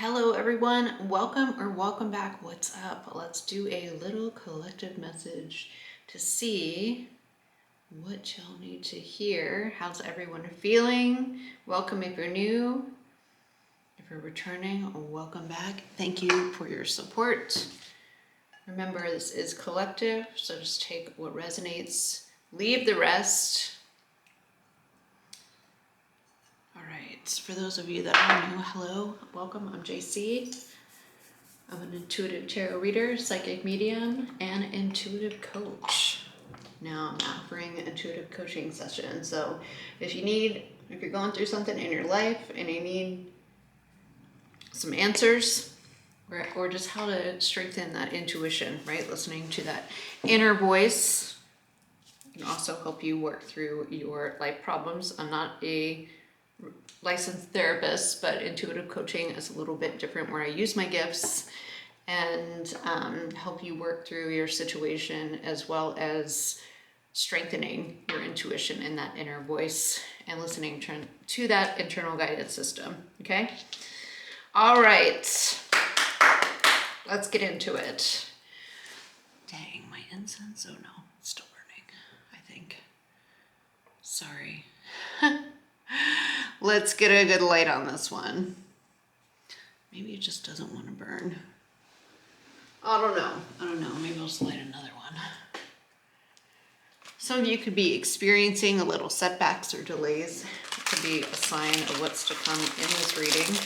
Hello everyone, welcome back. What's up? Let's do a little collective message to see what y'all need to hear. How's everyone feeling? Welcome if you're new. If you're returning, welcome back. Thank you for your support. Remember, this is collective, so just take what resonates, leave the rest. All right, for those of you that are new, hello, welcome. I'm JC. I'm an intuitive tarot reader, psychic medium, and intuitive coach. Now I'm offering intuitive coaching sessions. So if you're going through something in your life and you need some answers or just how to strengthen that intuition, right? Listening to that inner voice can also help you work through your life problems. I'm not a licensed therapist, but intuitive coaching is a little bit different, where I use my gifts and help you work through your situation, as well as strengthening your intuition and that inner voice and listening to that internal guidance system. Okay. All right, let's get into it. Dang, my incense. Oh no, it's still burning, I think. Sorry. Let's get a good light on this one. Maybe it just doesn't want to burn. I don't know. Maybe I'll just light another one. Some of you could be experiencing a little setbacks or delays. It could be a sign of what's to come in this reading.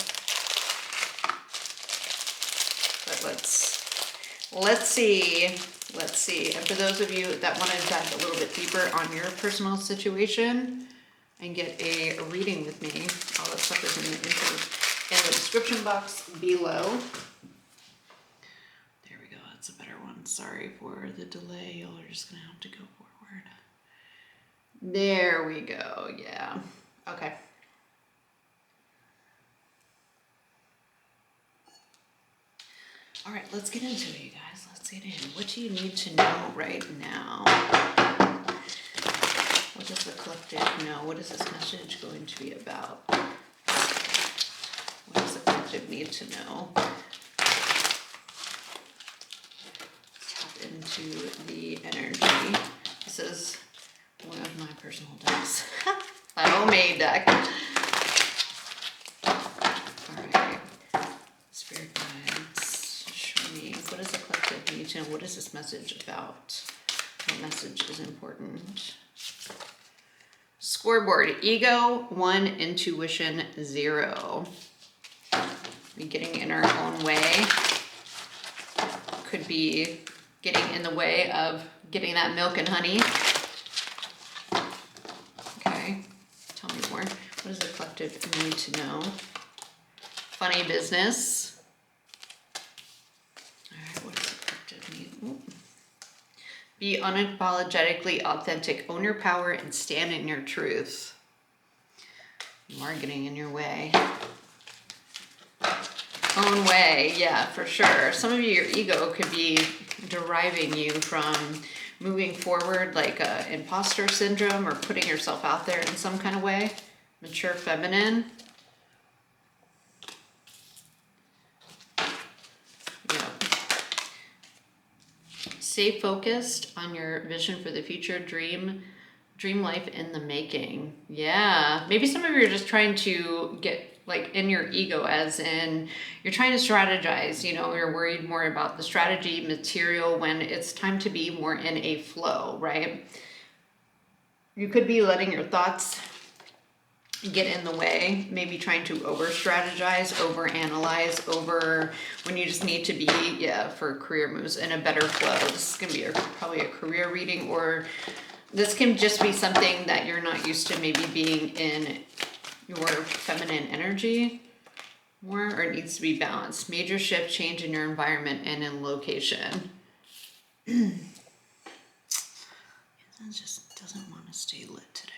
But let's see. And for those of you that want to dive a little bit deeper on your personal situation and get a reading with me, all that stuff is in the description box below. There we go, that's a better one. Sorry for the delay, y'all are just gonna have to go forward. There we go, yeah, okay. All right, let's get into it, you guys. Let's get in. What do you need to know right now? What does the collective know? What is this message going to be about? What does the collective need to know? Tap into the energy. This is one of my personal decks. My homemade deck. Alright. Spirit guides, show me. What does the collective need to know? What is this message about? What message is important? Scoreboard, ego 1, intuition 0. Be getting in our own way. Could be getting in the way of getting that milk and honey. Okay, tell me more. What does the collective need to know? Funny business. All right, what does the collective need? Ooh. Be unapologetically authentic. Own your power and stand in your truth. You are getting in your way. Own way, yeah, for sure. Some of you, your ego could be deriving you from moving forward, like imposter syndrome, or putting yourself out there in some kind of way. Mature feminine. Stay focused on your vision for the future. Dream life in the making. Yeah, maybe some of you are just trying to get like in your ego, as in you're trying to strategize, you're worried more about the strategy material when it's time to be more in a flow, right? You could be letting your thoughts get in the way, maybe trying to over strategize, over analyze, when you just need to be, for career moves in a better flow. This is gonna be probably a career reading, or this can just be something that you're not used to, maybe being in your feminine energy more, or it needs to be balanced. Major shift, change in your environment and in location. It just doesn't want to stay lit today.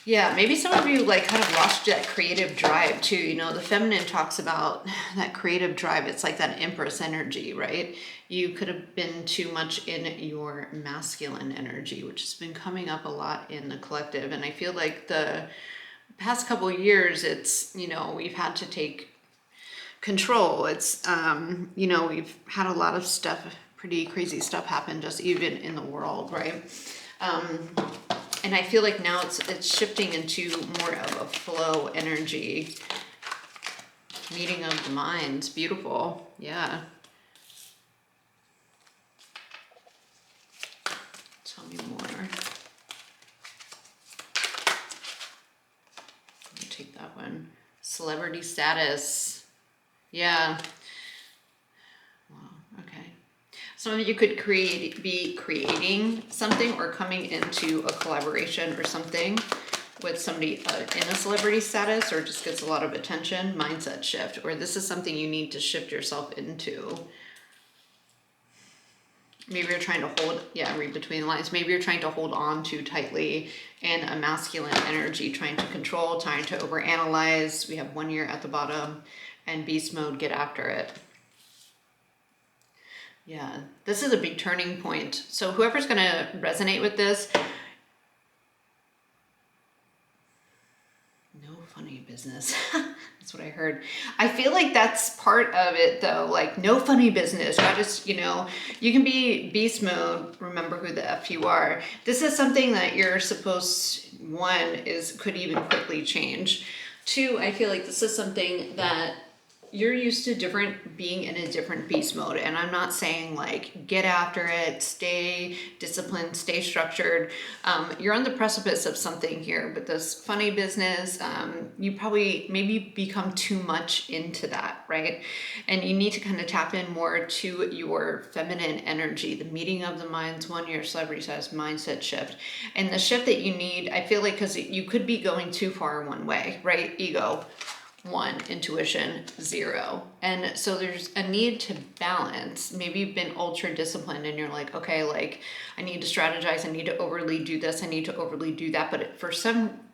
Yeah, maybe some of you like kind of lost that creative drive too. The feminine talks about that creative drive. It's like that empress energy, right? You could have been too much in your masculine energy, which has been coming up a lot in the collective. And I feel like the past couple of years, it's, you know, we've had to take control. It's, you know, we've had a lot of stuff, pretty crazy stuff happen just even in the world, right? And I feel like now it's shifting into more of a flow energy. Meeting of the minds, beautiful, yeah. Tell me more. I'll take that one. Celebrity status, yeah. Wow, okay. Some of you could be creating something or coming into a collaboration or something with somebody in a celebrity status, or just gets a lot of attention. Mindset shift, or this is something you need to shift yourself into. Maybe you're trying to hold, yeah, read between the lines. Maybe you're trying to hold on too tightly in a masculine energy, trying to control, trying to overanalyze. We have 1 year at the bottom, and beast mode, get after it. Yeah, this is a big turning point. So whoever's gonna resonate with this, no funny business. That's what I heard. I feel like that's part of it though, like no funny business. I just, you know, you can be beast mode, remember who the F you are. This is something that you're supposed, one, could even quickly change. Two, I feel like this is something that you're used to being in a different beast mode. And I'm not saying like, get after it, stay disciplined, stay structured. You're on the precipice of something here, but this funny business, you probably maybe become too much into that, right? And you need to kind of tap in more to your feminine energy, the meeting of the minds, 1 year celebrity status, mindset shift. And the shift that you need, I feel like, because you could be going too far one way, right? Ego, 1, intuition, 0. And so there's a need to balance. Maybe you've been ultra disciplined and you're like, okay, like I need to strategize, I need to overly do this, I need to overly do that. But for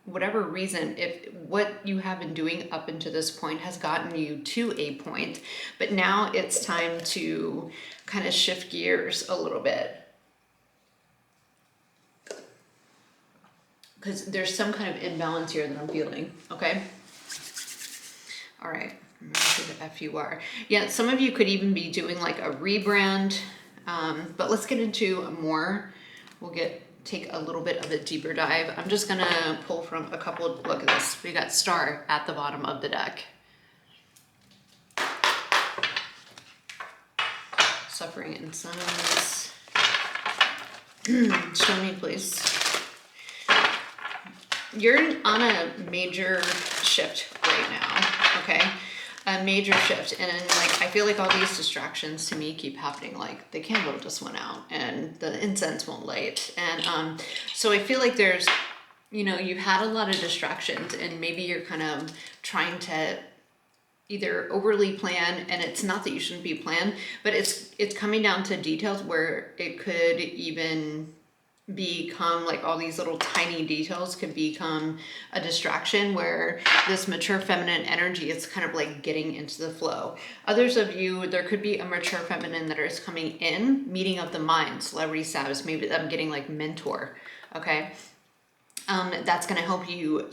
whatever reason, if what you have been doing up until this point has gotten you to a point, but now it's time to kind of shift gears a little bit. Because there's some kind of imbalance here that I'm feeling, okay? All right, remember who the F you are. Yeah, some of you could even be doing like a rebrand, but let's get into more. We'll take a little bit of a deeper dive. I'm just gonna pull from a couple, look at this. We got Star at the bottom of the deck. Suffering and Sons. Show me, please. You're on a major shift right now, okay? A major shift, and like I feel like all these distractions to me keep happening. Like the candle just went out, and the incense won't light, and so I feel like there's, you know, you've had a lot of distractions, and maybe you're kind of trying to either overly plan, and it's not that you shouldn't be planned, but it's coming down to details where it could even become like all these little tiny details could become a distraction, where this mature feminine energy is kind of like getting into the flow. Others of you, there could be a mature feminine that is coming in, meeting of the mind, celebrity status, maybe I'm getting like mentor, okay? That's going to help you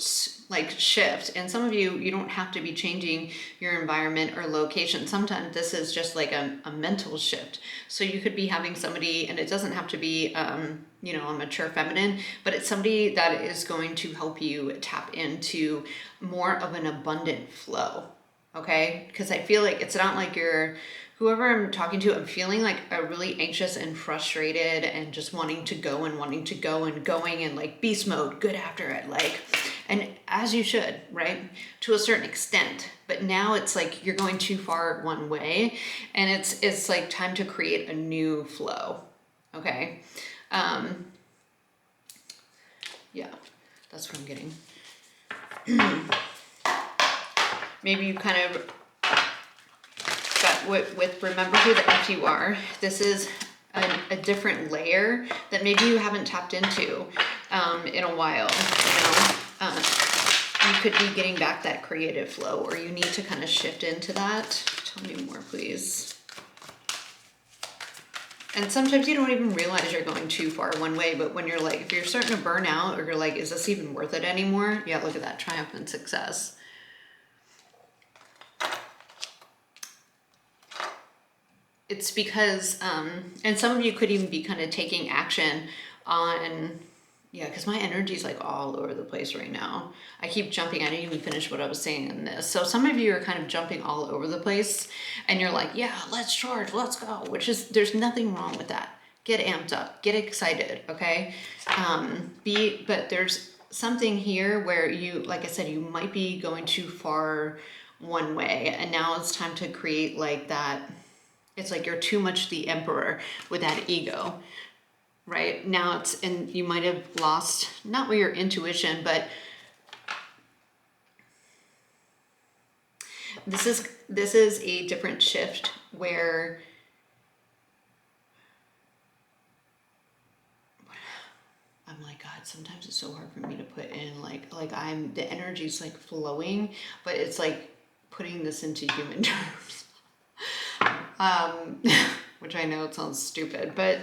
like shift. And some of you, you don't have to be changing your environment or location. Sometimes this is just like a mental shift. So you could be having somebody, and it doesn't have to be, you know, a mature feminine, but it's somebody that is going to help you tap into more of an abundant flow. Okay. Because I feel like it's not like whoever I'm talking to, I'm feeling like a really anxious and frustrated and just wanting to go and going and like beast mode, good after it, like, and as you should, right? To a certain extent, but now it's like you're going too far one way, and it's like time to create a new flow. Okay. Yeah, that's what I'm getting. Maybe you kind of with remember who the F you are. This is a different layer that maybe you haven't tapped into in a while. You know, you could be getting back that creative flow, or you need to kind of shift into that. Tell me more, please. And sometimes you don't even realize you're going too far one way, but when you're like, if you're starting to burn out or you're like, is this even worth it anymore? Yeah, look at that, triumphant success. It's because, and some of you could even be kind of taking action on, yeah, because my energy is like all over the place right now. I keep jumping. I didn't even finish what I was saying in this. So some of you are kind of jumping all over the place and you're like, yeah, let's charge, let's go, which is, there's nothing wrong with that. Get amped up, get excited, okay? But there's something here where you, like I said, you might be going too far one way, and now it's time to create like that. It's like you're too much the emperor with that ego, right? Now it's, and you might have lost, not with your intuition, but this is a different shift where I'm like, God, sometimes it's so hard for me to put in like I'm, the energy's like flowing, but it's like putting this into human terms. Which I know it sounds stupid, but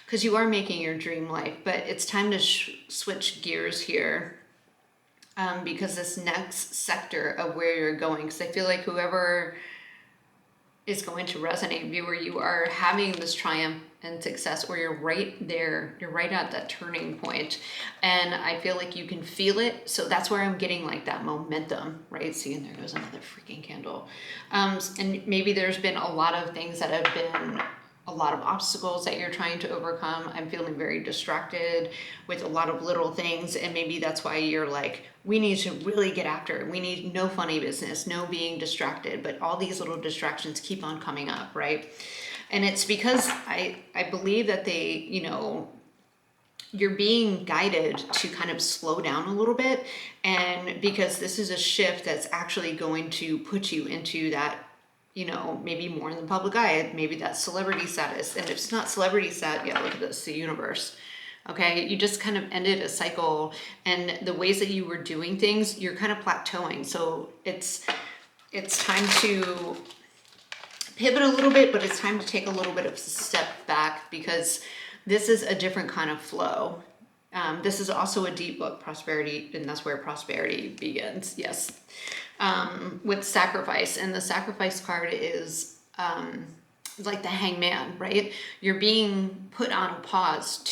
because you are making your dream life, but it's time to switch gears here, because this next sector of where you're going, because I feel like whoever is going to resonate, viewer, you are having this triumph and success, or you're right there, you're right at that turning point, and I feel like you can feel it. So that's where I'm getting like that momentum, right? See, and there goes another freaking candle. And maybe there's been a lot of things that have been a lot of obstacles that you're trying to overcome. I'm feeling very distracted with a lot of little things, and maybe that's why you're like, we need to really get after it. We need no funny business, no being distracted, but all these little distractions keep on coming up, right? And it's because I believe that they, you know, you're being guided to kind of slow down a little bit, and because this is a shift that's actually going to put you into that, you know, maybe more in the public eye, maybe that celebrity status. And if it's not celebrity status, yeah, look at this, the universe. Okay, you just kind of ended a cycle, and the ways that you were doing things, you're kind of plateauing. So it's time to pivot a little bit, but it's time to take a little bit of a step back, because this is a different kind of flow. This is also a deep book, prosperity, and that's where prosperity begins. Yes. With sacrifice, and the sacrifice card is like the hangman, right? You're being put on a pause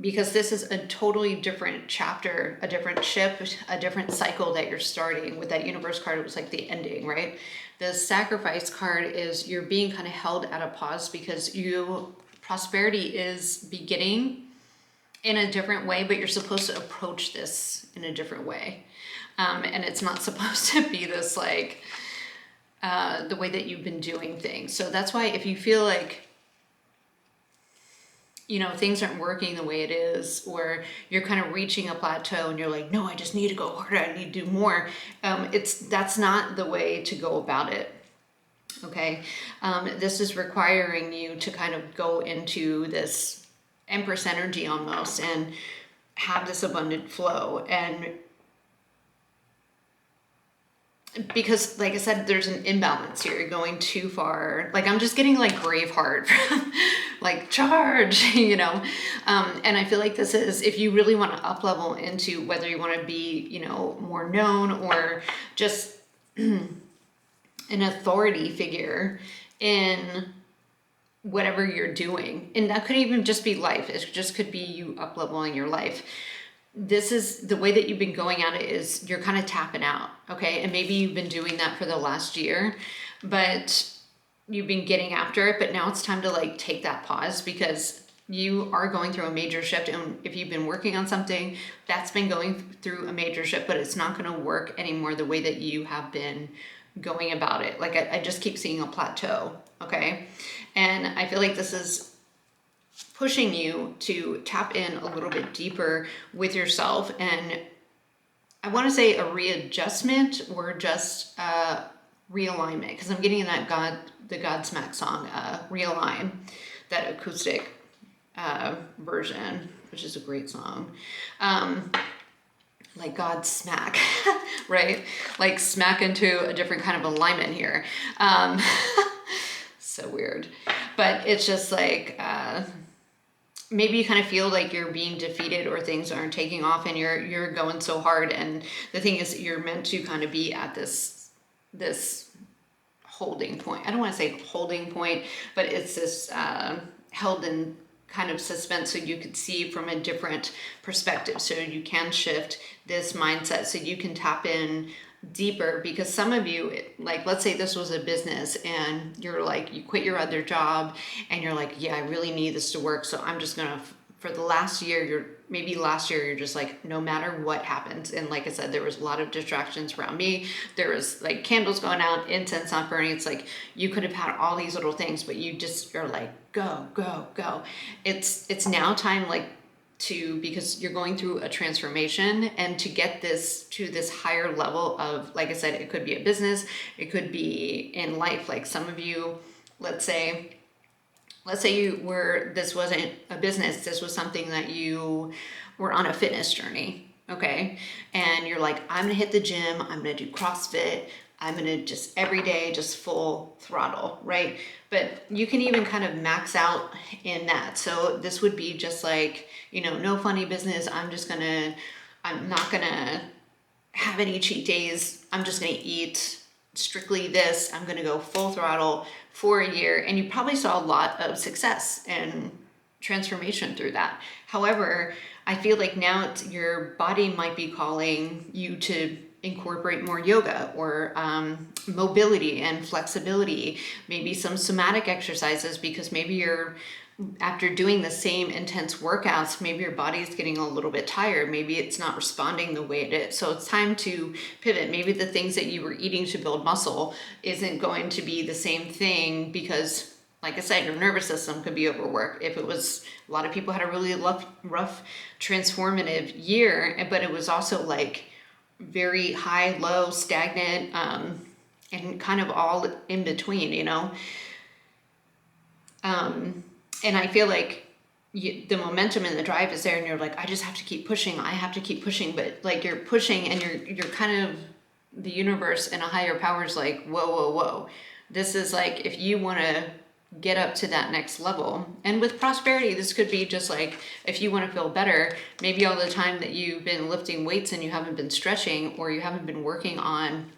because this is a totally different chapter, a different shift, a different cycle that you're starting. With that universe card, it was like the ending, right? The sacrifice card is you're being kind of held at a pause because prosperity is beginning in a different way, but you're supposed to approach this in a different way. And it's not supposed to be this like the way that you've been doing things. So that's why if you feel like, you know, things aren't working the way it is, or you're kind of reaching a plateau and you're like, no, I just need to go harder, I need to do more. That's not the way to go about it. Okay. This is requiring you to kind of go into this Empress energy almost and have this abundant flow. And because, like I said, there's an imbalance here. You're going too far. Like, I'm just getting like Braveheart, like charge, you know? And I feel like this is, if you really want to up level into whether you want to be, you know, more known or just an authority figure in whatever you're doing. And that could even just be life. It just could be you up leveling your life. This is the way that you've been going at it, is you're kind of tapping out. Okay. And maybe you've been doing that for the last year, but you've been getting after it. But now it's time to like take that pause, because you are going through a major shift. And if you've been working on something that's been going through a major shift, but it's not going to work anymore the way that you have been going about it. Like I just keep seeing a plateau. Okay. And I feel like this is pushing you to tap in a little bit deeper with yourself. And I want to say a readjustment or just realignment, because I'm getting that the Godsmack song, Realign, that acoustic version, which is a great song. like God smack, right? Like smack into a different kind of alignment here. So weird. But it's just like, maybe you kind of feel like you're being defeated or things aren't taking off and you're going so hard. And the thing is, you're meant to kind of be at this holding point. I don't want to say holding point, but it's this held in kind of suspense so you could see from a different perspective. So you can shift this mindset so you can tap in deeper, because some of you, like, let's say this was a business and you're like, you quit your other job and you're like, yeah, I really need this to work. So I'm just gonna, for the last year, maybe last year, you're just like, no matter what happens. And like I said, there was a lot of distractions around me. There was like candles going out, incense not burning. It's like, you could have had all these little things, but you just are like, go, go, go. It's now time, like, because you're going through a transformation, and to get this to this higher level of, like I said, it could be a business, it could be in life. Like some of you, let's say this wasn't a business, this was something that you were on a fitness journey, okay? And you're like, I'm gonna hit the gym, I'm gonna do CrossFit, I'm gonna just every day, just full throttle, right? But you can even kind of max out in that. So this would be just like, no funny business. I'm not gonna have any cheat days. I'm just gonna eat strictly this. I'm gonna go full throttle for a year. And you probably saw a lot of success and transformation through that. However, I feel like now your body might be calling you to incorporate more yoga or mobility and flexibility, maybe some somatic exercises, because maybe after doing the same intense workouts, maybe your body is getting a little bit tired. Maybe it's not responding the way it is. So it's time to pivot. Maybe the things that you were eating to build muscle isn't going to be the same thing, because like I said, your nervous system could be overworked. If it was, a lot of people had a really rough transformative year, but it was also like very high, low, stagnant, and kind of all in between, and I feel like the momentum and the drive is there, and you're like, I just have to keep pushing. I have to keep pushing. But like, you're pushing, and you're kind of, the universe and a higher power is like, whoa, whoa, whoa. This is like, if you want to get up to that next level. And with prosperity, this could be just like, if you want to feel better, maybe all the time that you've been lifting weights and you haven't been stretching, or you haven't been working on,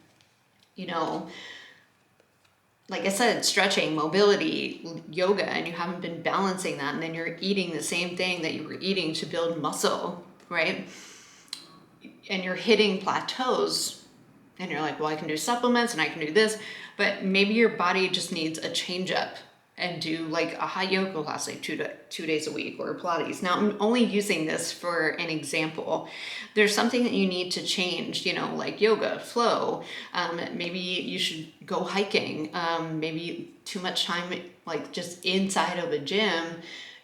like I said, stretching, mobility, yoga, and you haven't been balancing that, and then you're eating the same thing that you were eating to build muscle, right? And you're hitting plateaus, and you're like, well, I can do supplements and I can do this, but maybe your body just needs a change up and do like a hot yoga class, like 2 days a week, or Pilates. Now, I'm only using this for an example. There's something that you need to change, like yoga, flow. Maybe you should go hiking. Maybe too much time, like just inside of a gym,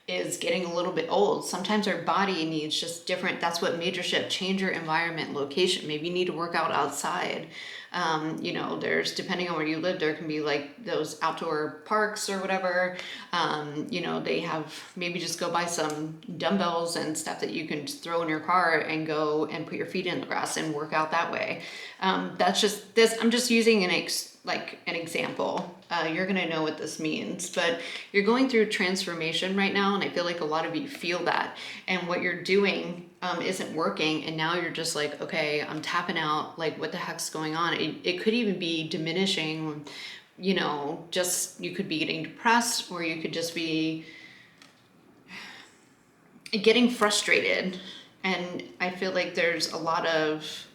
is getting a little bit old. Sometimes our body needs just different. That's what major shift, change your environment, location. Maybe you need to work out outside. There's, depending on where you live, there can be like those outdoor parks or whatever. They have, maybe just go buy some dumbbells and stuff that you can just throw in your car and go and put your feet in the grass and work out that way. That's just this, I'm just using an example. You're going to know what this means, but you're going through transformation right now. And I feel like a lot of you feel that, and what you're doing isn't working. And now you're just like, okay, I'm tapping out. Like, what the heck's going on? It could even be diminishing, just, you could be getting depressed, or you could just be getting frustrated. And I feel like there's a lot of,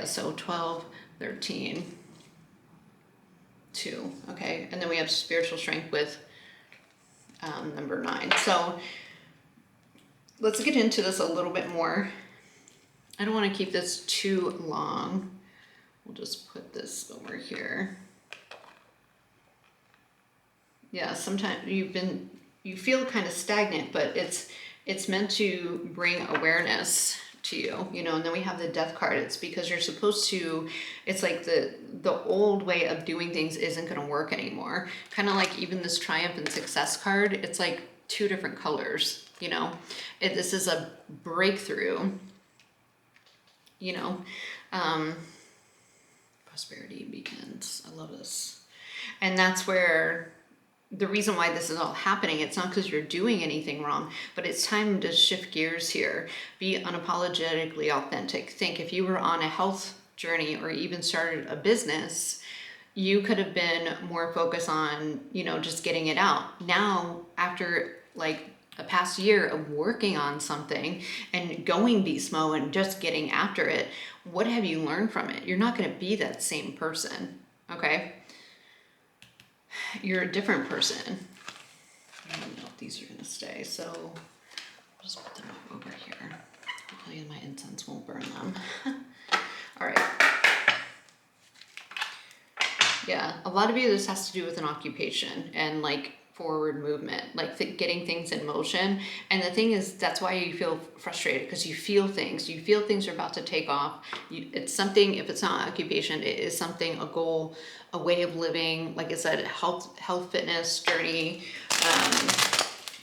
so 12, 13, 2, okay, and then we have spiritual strength with number 9. So let's get into this a little bit more. I don't want to keep this too long. We'll just put this over here. Yeah, sometimes you feel kind of stagnant, but it's meant to bring awareness to you, and then we have the death card. It's because you're supposed to, it's like the old way of doing things isn't going to work anymore. Kind of like even this triumph and success card, it's like 2 different colors, this is a breakthrough. you know, prosperity begins. I love this. And that's where the reason why this is all happening, it's not because you're doing anything wrong, but it's time to shift gears here. Be unapologetically authentic. Think if you were on a health journey or even started a business, you could have been more focused on, you know, just getting it out. Now, after like a past year of working on something and going beast mode and just getting after it, what have you learned from it? You're not going to be that same person, okay? You're a different person. I don't know if these are going to stay, so I'll just put them over here. Hopefully my incense won't burn them. All right. Yeah, a lot of you, this has to do with an occupation and like forward movement, like getting things in motion. And the thing is, that's why you feel frustrated, because you feel things are about to take off. It's something, if it's not occupation, it is something, a goal, a way of living, like I said, health, fitness journey.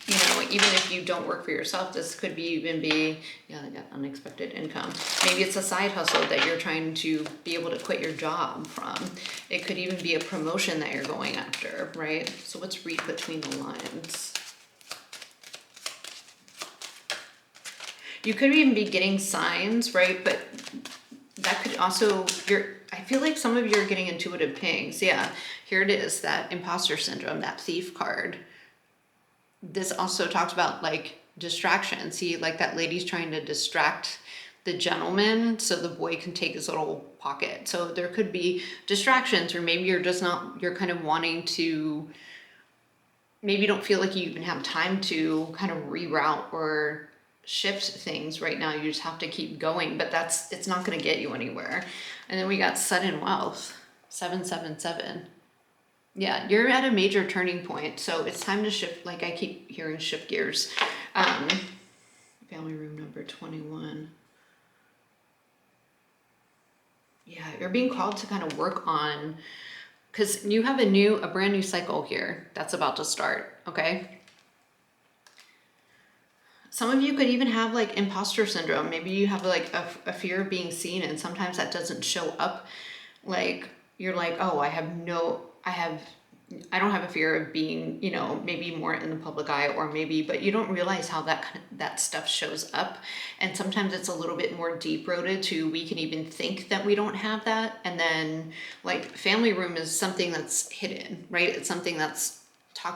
You know, even if you don't work for yourself, this could be even be, yeah, I got unexpected income. Maybe it's a side hustle that you're trying to be able to quit your job from. It could even be a promotion that you're going after, right? So let's read between the lines. You could even be getting signs, right? But that could also, I feel like some of you are getting intuitive pings. Yeah, here it is, that imposter syndrome, that thief card. This also talks about like distraction. See, like that lady's trying to distract the gentleman so the boy can take his little pocket. So there could be distractions, or maybe you're just not, you're kind of wanting to, maybe you don't feel like you even have time to kind of reroute or shift things right now. You just have to keep going, but it's not going to get you anywhere. And then we got sudden wealth, 777. Yeah, you're at a major turning point, so it's time to shift. Like I keep hearing, shift gears. Family room number 21. Yeah, you're being called to kind of work on, because you have a brand new cycle here that's about to start, okay? Some of you could even have like imposter syndrome. Maybe you have like a fear of being seen, and sometimes that doesn't show up. Like you're like, oh, I don't have a fear of being, you know, maybe more in the public eye, or maybe, but you don't realize how that stuff shows up. And sometimes it's a little bit more deep rooted to, we can even think that we don't have that. And then like family room is something that's hidden, right? It's something that's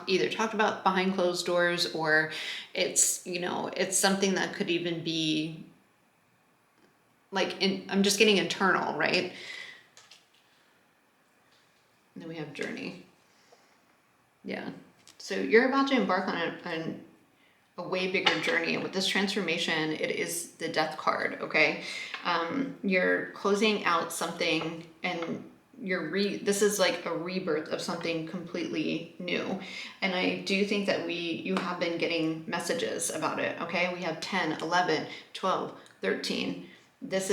either talked about behind closed doors, or it's, you know, it's something that could even be like, I'm just getting internal, right? And then we have journey. Yeah. So you're about to embark on a way bigger journey. And with this transformation, it is the death card, okay? You're closing out something, and this is like a rebirth of something completely new. And I do think that you have been getting messages about it, okay? We have 10, 11, 12, 13. This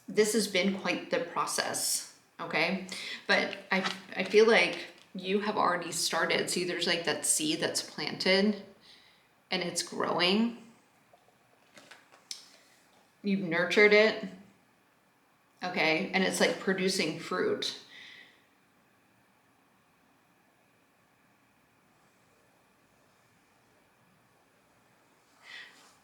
has been quite the process, okay? But I feel like you have already started. See, there's like that seed that's planted and it's growing. You've nurtured it, okay? And it's like producing fruit.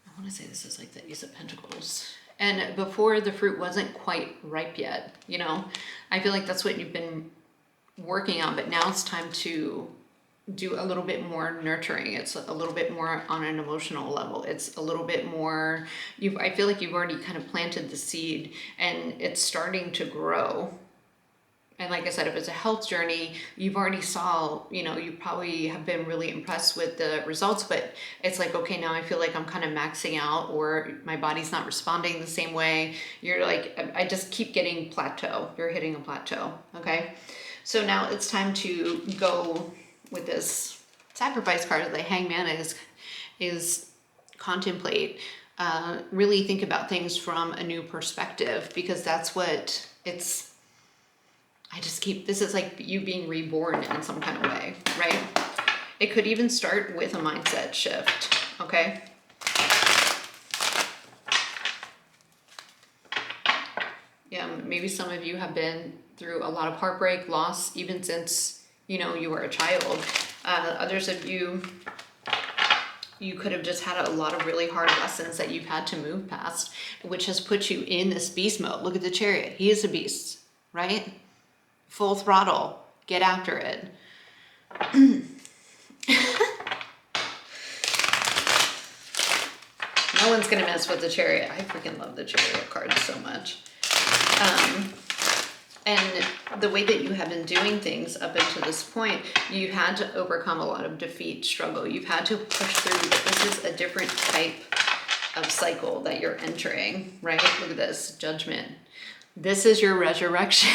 I want to say this is like the Ace of Pentacles. And before, the fruit wasn't quite ripe yet, you know? I feel like that's what you've been working on, but now it's time to do a little bit more nurturing. It's a little bit more on an emotional level. It's a little bit more, I feel like you've already kind of planted the seed and it's starting to grow. And like I said, if it's a health journey, you've already saw, you know, you probably have been really impressed with the results, but it's like, okay, now I feel like I'm kind of maxing out, or my body's not responding the same way. You're like, I just keep getting plateau. You're hitting a plateau, okay? So now it's time to go with this sacrifice card. The Hangman is contemplate, really think about things from a new perspective, because that's what it's, this is like you being reborn in some kind of way, right? It could even start with a mindset shift, okay? Yeah, maybe some of you have been through a lot of heartbreak, loss, even since, you know, you were a child. Others of you, you could have just had a lot of really hard lessons that you've had to move past, which has put you in this beast mode. Look at the Chariot. He is a beast, right? Full throttle. Get after it. No one's gonna mess with the Chariot. I freaking love the Chariot card so much. And the way that you have been doing things up until this point, you've had to overcome a lot of defeat, struggle. You've had to push through, but this is a different type of cycle that you're entering, right? Look at this, Judgment. This is your resurrection.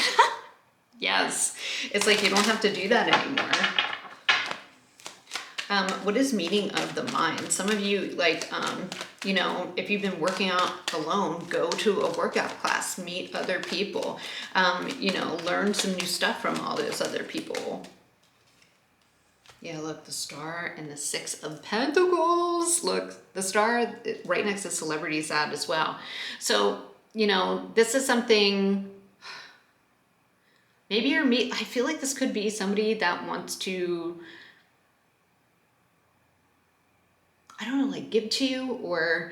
Yes, it's like you don't have to do that anymore. What is meeting of the mind? Some of you, like, you know, if you've been working out alone, go to a workout class, meet other people, you know, learn some new stuff from all those other people. Yeah, look, the Star and the Six of Pentacles. Look, the Star right next to Celebrity's ad as well. So, you know, this is something, maybe I feel like this could be somebody that wants to, I don't know, like give to you, or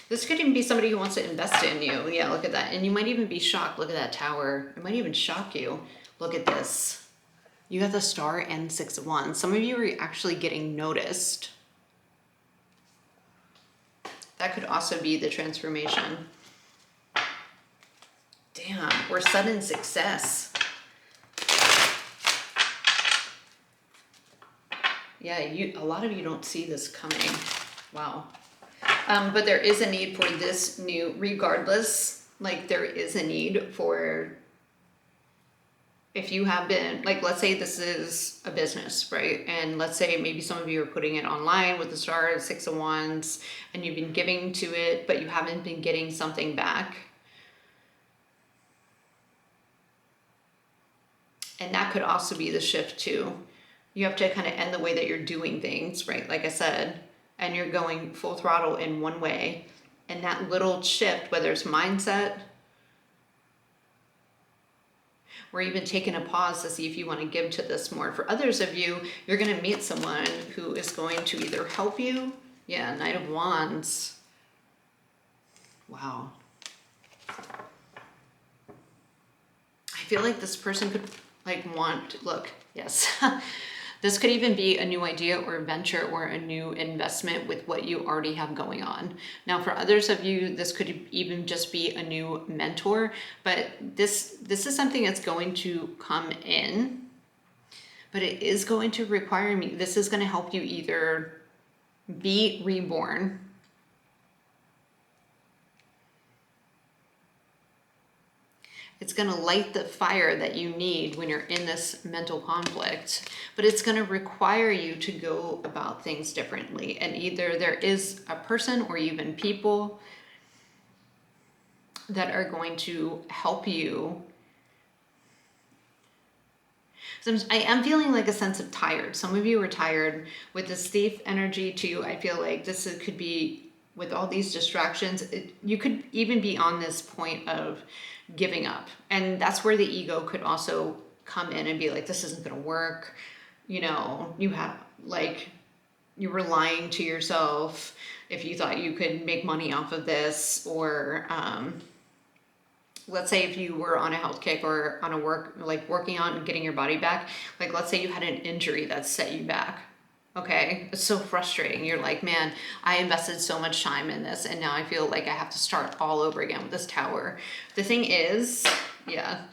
this could even be somebody who wants to invest in you. Yeah, look at that. And you might even be shocked. Look at that Tower. It might even shock you. Look at this. You got the Star and Six of Wands. Some of you are actually getting noticed. That could also be the transformation. Damn, or sudden success. Yeah, a lot of you don't see this coming. Wow. But there is a need for this new, regardless, like there is a need for, if you have been, like, let's say this is a business, right? And let's say maybe some of you are putting it online with the Star, Six of Wands, and you've been giving to it, but you haven't been getting something back. And that could also be the shift too. You have to kind of end the way that you're doing things, right? Like I said, and you're going full throttle in one way. And that little shift, whether it's mindset, or even taking a pause to see if you want to give to this more. For others of you, you're going to meet someone who is going to either help you. Yeah, Knight of Wands. Wow. I feel like this person could look, yes. This could even be a new idea or a venture or a new investment with what you already have going on. Now, for others of you, this could even just be a new mentor, but this is something that's going to come in, but it is going to require me. This is going to help you either be reborn, it's going to light the fire that you need when you're in this mental conflict, but it's going to require you to go about things differently. And either there is a person or even people that are going to help you. So I am feeling like a sense of tired. Some of you are tired with this thief energy too. I feel like this could be with all these distractions. You could even be on this point of giving up, and that's where the ego could also come in and be like, this isn't going to work. You know, you were lying to yourself if you thought you could make money off of this, or let's say if you were on a health kick or on a working on getting your body back, like let's say you had an injury that set you back. Okay, it's so frustrating. You're like, man, I invested so much time in this, and now I feel like I have to start all over again with this Tower. The thing is, yeah,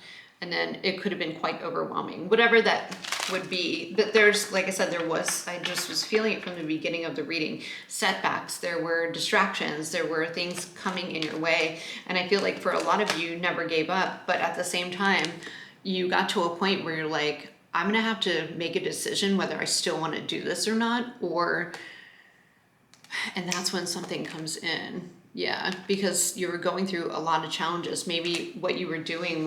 and then it could have been quite overwhelming, whatever that would be. But there's, like I said, I just was feeling it from the beginning of the reading, setbacks, there were distractions, there were things coming in your way. And I feel like for a lot of you never gave up, but at the same time, you got to a point where you're like, I'm going to have to make a decision whether I still want to do this or not, and that's when something comes in. Yeah, because you were going through a lot of challenges. Maybe what you were doing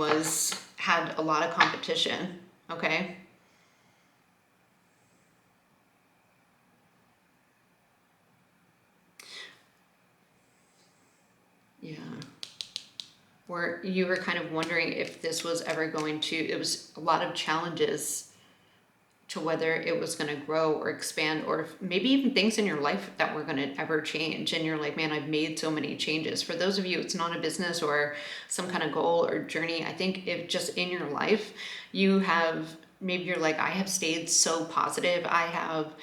had a lot of competition. Okay. where you were kind of wondering if this was ever going to, it was a lot of challenges to whether it was going to grow or expand, or maybe even things in your life that were going to ever change. And you're like, man, I've made so many changes. For those of you, it's not a business or some kind of goal or journey. I think if just in your life, you have, maybe you're like, I have stayed so positive. I have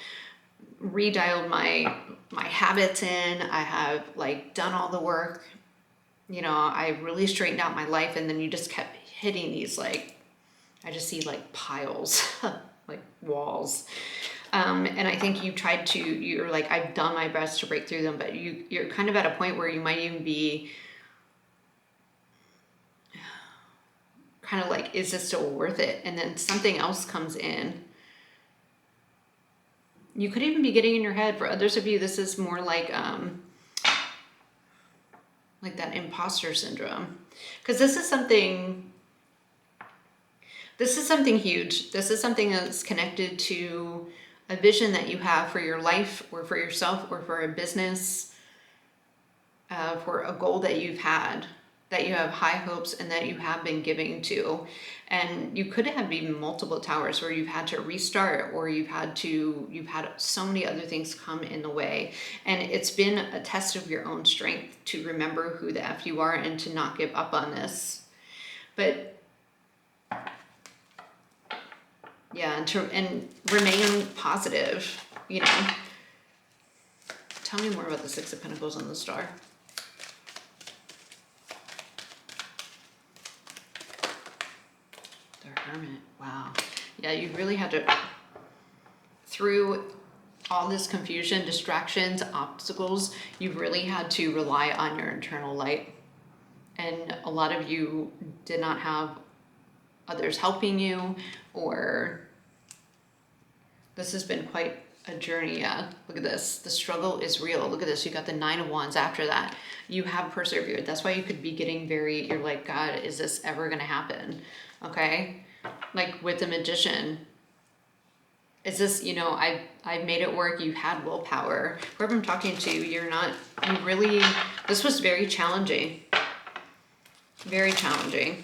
redialed my habits in. I have like done all the work. You know, I really straightened out my life, and then you just kept hitting these, like, I just see like piles, like walls. And I think you tried to, you're like, I've done my best to break through them, but you're kind of at a point where you might even be kind of like, is this still worth it? And then something else comes in. You could even be getting in your head. For others of you, this is more like that imposter syndrome. Because this is something huge. This is something that's connected to a vision that you have for your life, or for yourself, or for a business, for a goal that you've had, that you have high hopes and that you have been giving to. And you could have even multiple towers where you've had to restart, or you've had so many other things come in the way. And it's been a test of your own strength to remember who the F you are and to not give up on this. But yeah, and remain positive, you know. Tell me more about the Six of Pentacles on the Star. The Hermit, wow. Yeah, you really had to, through all this confusion, distractions, obstacles, you really had to rely on your internal light. And a lot of you did not have others helping you, or this has been quite a journey. Yeah, look at this. The struggle is real. Look at this. You got the Nine of Wands after that. You have persevered. That's why you could be getting you're like, God, is this ever going to happen? Okay. Like with the Magician, is this, you know, I've made it work. You had willpower. Whoever I'm talking to, this was very challenging. Very challenging.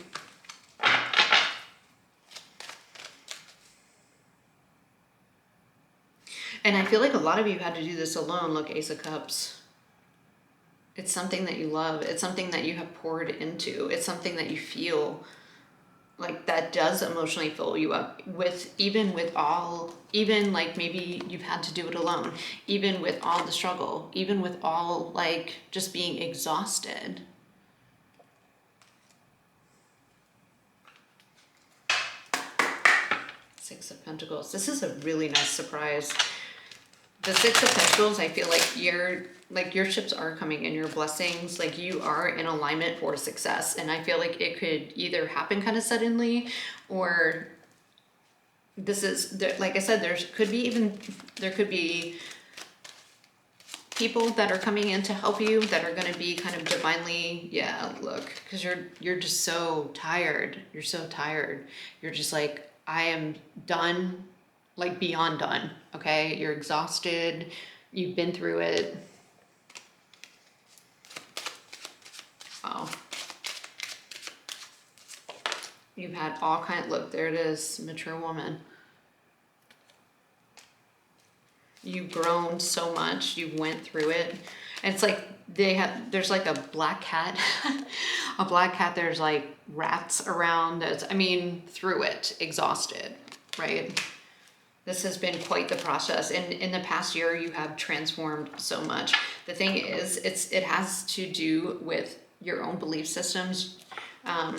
And I feel like a lot of you had to do this alone. Look, Ace of Cups. It's something that you love. It's something that you have poured into. It's something that you feel like that does emotionally fill you up even like maybe you've had to do it alone, even with all the struggle, even with all like just being exhausted. Six of Pentacles. This is a really nice surprise. The Six of Pentacles, I feel like your ships are coming in, your blessings, like you are in alignment for success. And I feel like it could either happen kind of suddenly, or this is, like I said, there could be people that are coming in to help you that are going to be kind of divinely, yeah, look, because you're just so tired. You're so tired. You're just like, I am done. Like beyond done, okay? You're exhausted, you've been through it. Wow. You've had all look, there it is, mature woman. You've grown so much, you went through it. And it's like there's like a black cat, a black cat, there's like rats around, through it, exhausted, right? This has been quite the process. And in the past year, you have transformed so much. The thing is, it has to do with your own belief systems. Yeah,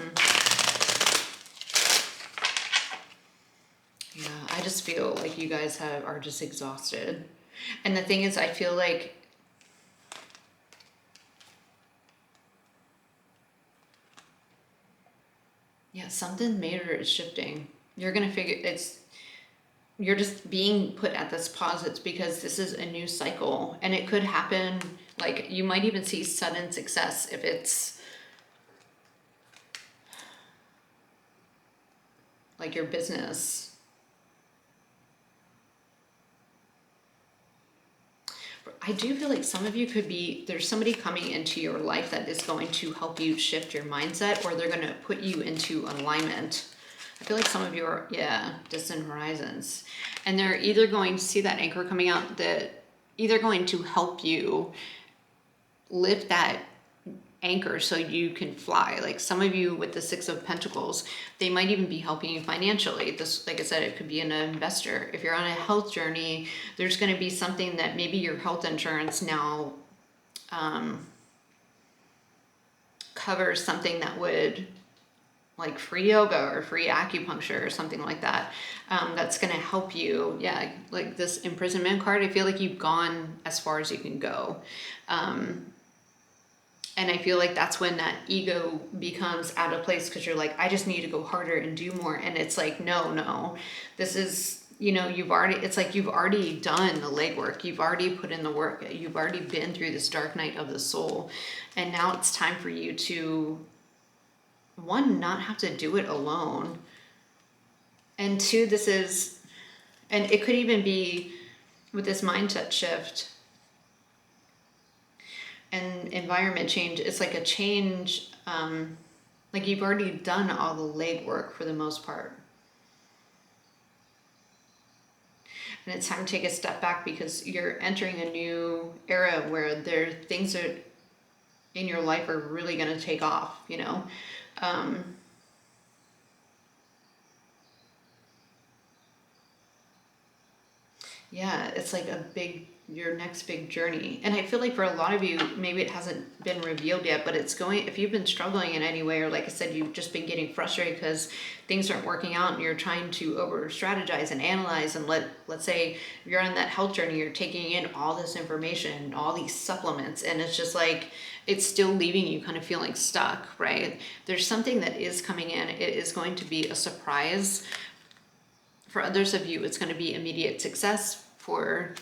I just feel like you guys are just exhausted. And the thing is, I feel like something major is shifting. You're going to figure you're just being put at this pause. It's because this is a new cycle, and it could happen. Like you might even see sudden success if it's like your business. I do feel like some of you there's somebody coming into your life that is going to help you shift your mindset, or they're going to put you into alignment. I feel like some of you are, distant horizons. And they're either going to see that anchor coming out, that either going to help you lift that anchor so you can fly. Like some of you with the Six of Pentacles, they might even be helping you financially. This, like I said, it could be an investor. If you're on a health journey, there's going to be something that maybe your health insurance now covers something that would, like free yoga or free acupuncture or something like that. That's going to help you. Yeah, like this imprisonment card, I feel like you've gone as far as you can go. And I feel like that's when that ego becomes out of place, because you're like, I just need to go harder and do more. And it's like, no, this is, it's like you've already done the legwork. You've already put in the work. You've already been through this dark night of the soul. And now it's time for you to, one, not have to do it alone. And two, and it could even be with this mindset shift and environment change, it's like a change, like you've already done all the legwork for the most part. And it's time to take a step back, because you're entering a new era where things are in your life are really going to take off, yeah, it's like your next big journey. And I feel like for a lot of you, maybe it hasn't been revealed yet, but if you've been struggling in any way, or like I said, you've just been getting frustrated because things aren't working out and you're trying to over strategize and analyze, and let's say you're on that health journey, you're taking in all this information, all these supplements, and it's just like, it's still leaving you kind of feeling stuck, right? There's something that is coming in. It is going to be a surprise. For others of you, it's going to be immediate success. For,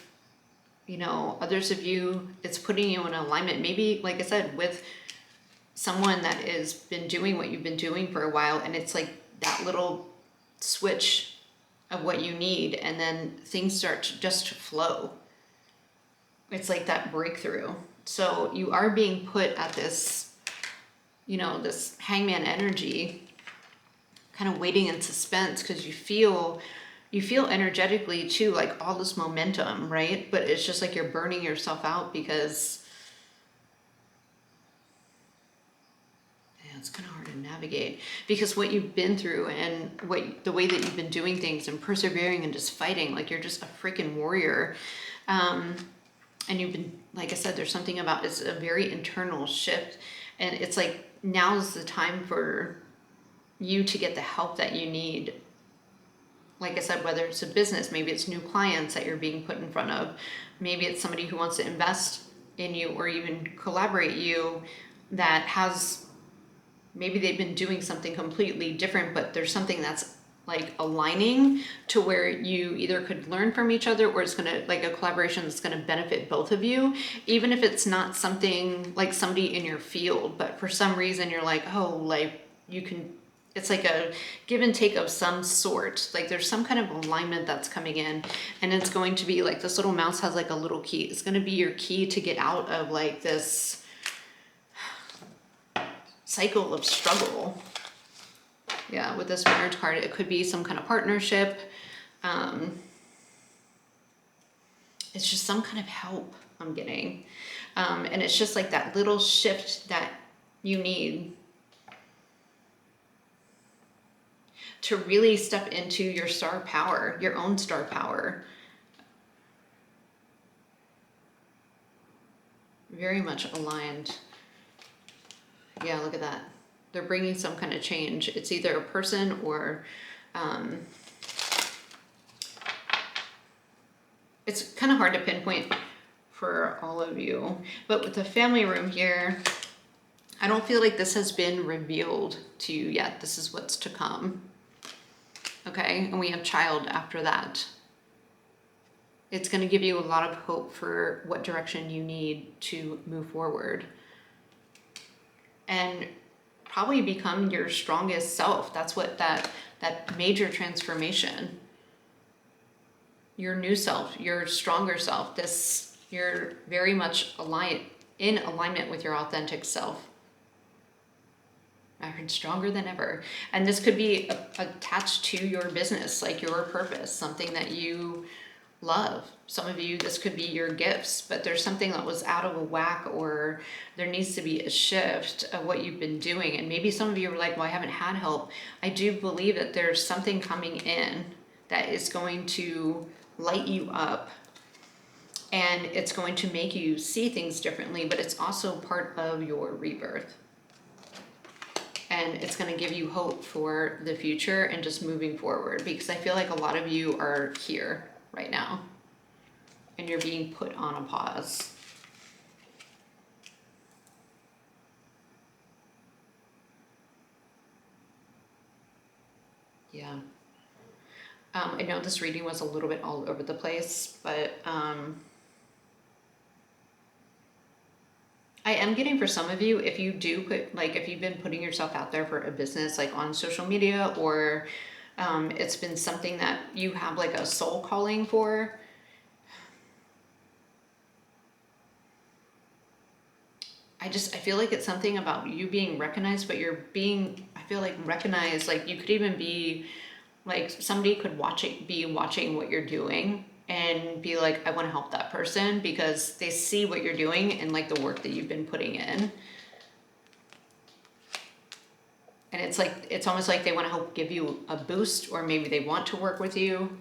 others of you, it's putting you in alignment. Maybe, like I said, with someone that has been doing what you've been doing for a while, and it's like that little switch of what you need, and then things start to just flow. It's like that breakthrough. So you are being put at this, this hangman energy, kind of waiting in suspense, because you feel energetically too, like all this momentum, right? But it's just like you're burning yourself out, because it's kind of hard to navigate, because what you've been through and the way that you've been doing things and persevering and just fighting, like you're just a freaking warrior. And you've been, like I said, there's something about, it's a very internal shift, and it's like, now's the time for you to get the help that you need. Like I said, whether it's a business, maybe it's new clients that you're being put in front of, maybe it's somebody who wants to invest in you or even collaborate you, that has, maybe they've been doing something completely different, but there's something that's like aligning to where you either could learn from each other, or it's gonna, like a collaboration that's gonna benefit both of you, even if it's not something like somebody in your field, but for some reason you're like, oh, like you can, it's like a give and take of some sort. Like there's some kind of alignment that's coming in, and it's going to be like, this little mouse has like a little key. It's going to be your key to get out of like this cycle of struggle. Yeah, with this marriage card, it could be some kind of partnership. It's just some kind of help I'm getting. And it's just like that little shift that you need to really step into your star power, your own star power. Very much aligned. Yeah, look at that. They're bringing some kind of change. It's either a person or it's kind of hard to pinpoint for all of you. But with the family room here, I don't feel like this has been revealed to you yet. This is what's to come. Okay, and we have child after that. It's going to give you a lot of hope for what direction you need to move forward. And probably become your strongest self. That's what that major transformation, your new self, your stronger self, this You're very much in alignment with your authentic self. I heard stronger than ever. And this could be attached to your business, like your purpose, something that you love. Some of you, this could be your gifts, but there's something that was out of a whack, or there needs to be a shift of what you've been doing. And maybe some of you are like, well, I haven't had help. I do believe that there's something coming in that is going to light you up, and it's going to make you see things differently, but it's also part of your rebirth. And it's going to give you hope for the future and just moving forward, because I feel like a lot of you are here right now and you're being put on a pause. Yeah. I know this reading was a little bit all over the place, but I am getting, for some of you, if you do put, like, if you've been putting yourself out there for a business, like on social media, or it's been something that you have like a soul calling for, I feel like it's something about you being recognized, but you're being, I feel like, recognized, like you could even be, like somebody could be watching what you're doing and be like, I want to help that person, because they see what you're doing and like the work that you've been putting in. And it's like, it's almost like they want to help give you a boost, or maybe they want to work with you.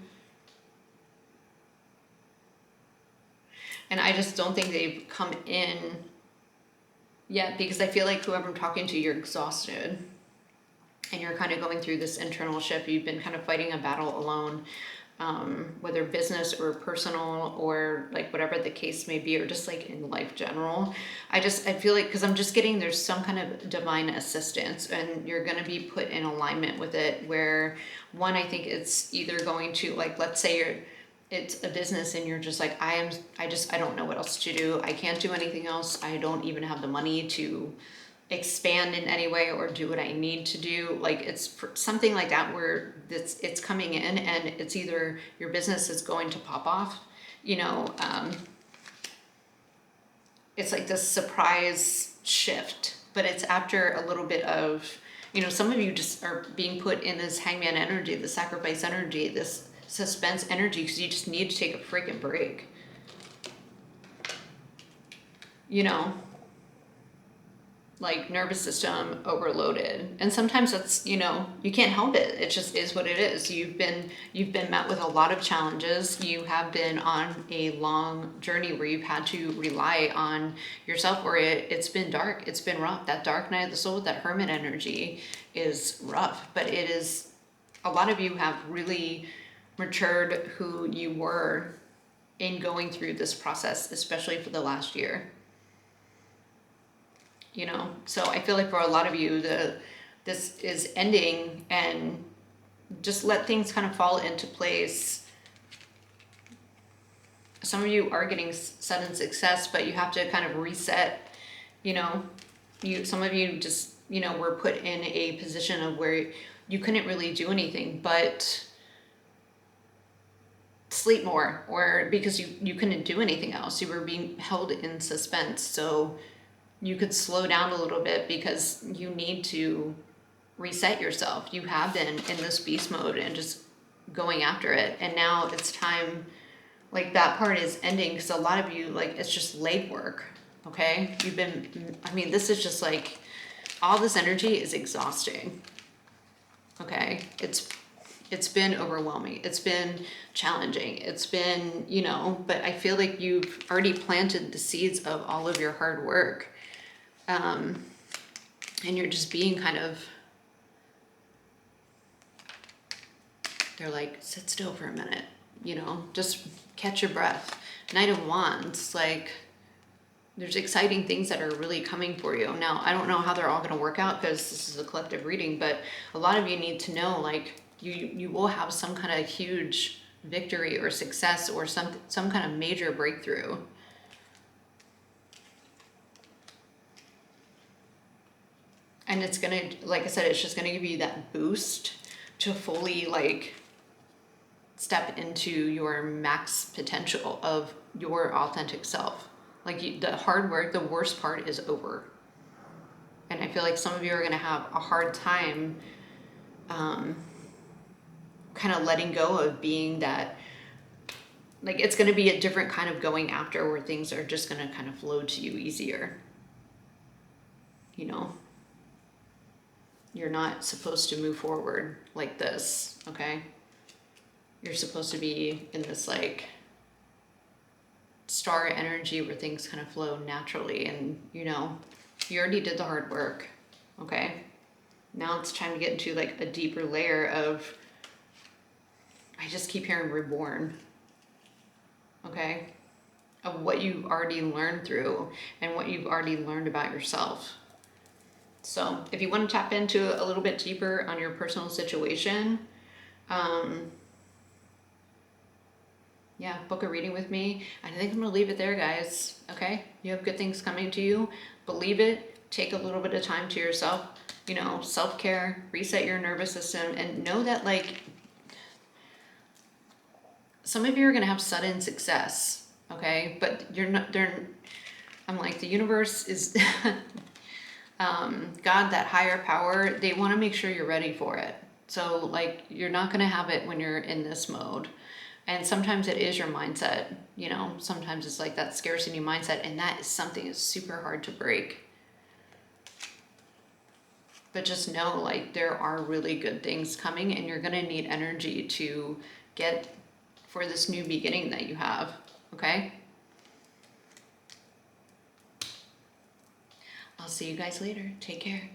And I just don't think they've come in yet, because I feel like whoever I'm talking to, you're exhausted and you're kind of going through this internal shift. You've been kind of fighting a battle alone, whether business or personal, or like whatever the case may be, or just like in life general. I feel like, because I'm just getting, there's some kind of divine assistance, and you're going to be put in alignment with it, where one, I think it's either going to, like, let's say it's a business and you're just like, I don't know what else to do. I can't do anything else. I don't even have the money to expand in any way or do what I need to do. Like, it's something like that, where it's coming in, and it's either your business is going to pop off, it's like this surprise shift, but it's after a little bit of, some of you just are being put in this hangman energy, the sacrifice energy, this suspense energy, because you just need to take a freaking break. Like nervous system overloaded. And sometimes that's, you can't help it. It just is what it is. You've been met with a lot of challenges. You have been on a long journey where you've had to rely on yourself, or it's been dark. It's been rough. That dark night of the soul, that hermit energy is rough, but it is, a lot of you have really matured who you were in going through this process, especially for the last year. So I feel like for a lot of you, this is ending, and just let things kind of fall into place. Some of you are getting sudden success, but you have to kind of reset. Some of you just, were put in a position of where you couldn't really do anything but sleep more, or because you couldn't do anything else. You were being held in suspense. So you could slow down a little bit, because you need to reset yourself. You have been in this beast mode and just going after it. And now it's time, like, that part is ending, because a lot of you, like, it's just leg work, okay? This is just like, all this energy is exhausting, okay? It's been overwhelming. It's been challenging. It's been, but I feel like you've already planted the seeds of all of your hard work. And you're just being kind of, they're like, sit still for a minute, just catch your breath. Knight of Wands, like, there's exciting things that are really coming for you. Now, I don't know how they're all going to work out, because this is a collective reading, but a lot of you need to know, like, you will have some kind of huge victory or success, or some kind of major breakthrough. And it's going to, like I said, it's just going to give you that boost to fully, like, step into your max potential of your authentic self. Like the hard work, the worst part is over. And I feel like some of you are going to have a hard time kind of letting go of being that, like it's going to be a different kind of going after where things are just going to kind of flow to you easier. You know, you're not supposed to move forward like this, okay? You're supposed to be in this like star energy where things kind of flow naturally, and you know, you already did the hard work, okay? Now it's time to get into like a deeper layer of, I just keep hearing reborn, okay? Of what you've already learned through and what you've already learned about yourself. So if you want to tap into a little bit deeper on your personal situation, yeah, book a reading with me. I think I'm gonna leave it there, guys. Okay, you have good things coming to you. Believe it. Take a little bit of time to yourself. You know, self-care, reset your nervous system, and know that like some of you are gonna have sudden success. Okay, but you're not. I'm like, the universe is God, that higher power. They want to make sure you're ready for it. So like, you're not gonna have it when you're in this mode. And sometimes it is your mindset, you know, sometimes it's like that scarcity mindset, and that is something that's super hard to break. But just know, like, there are really good things coming, and you're gonna need energy to get for this new beginning that you have, okay? I'll see you guys later. Take care.